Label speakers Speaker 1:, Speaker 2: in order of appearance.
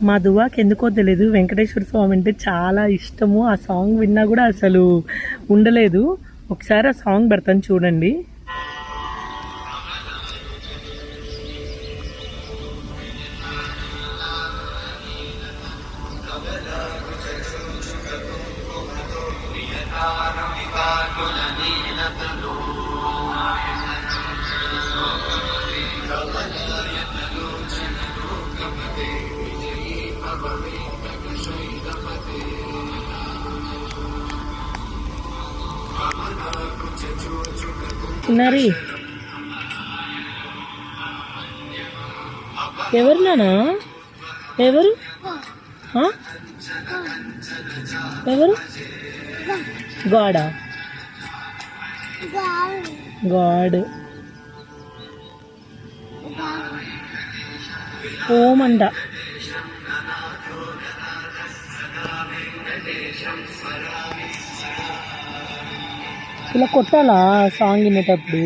Speaker 1: మా దువాకి ఎందుకో తెలియదు వెంకటేశ్వర స్వామి అంటే చాలా ఇష్టము. ఆ సాంగ్ విన్నా కూడా అసలు ఉండలేదు. ఒకసారి ఆ సాంగ్ పెడతాను చూడండి. చిన్నారి ఎవరు నానా? ఎవరు ఎవరు? గాడా? గాడ్. ఓమంట. ఇలా కొట్టాలా సాంగ్ వినేటప్పుడు?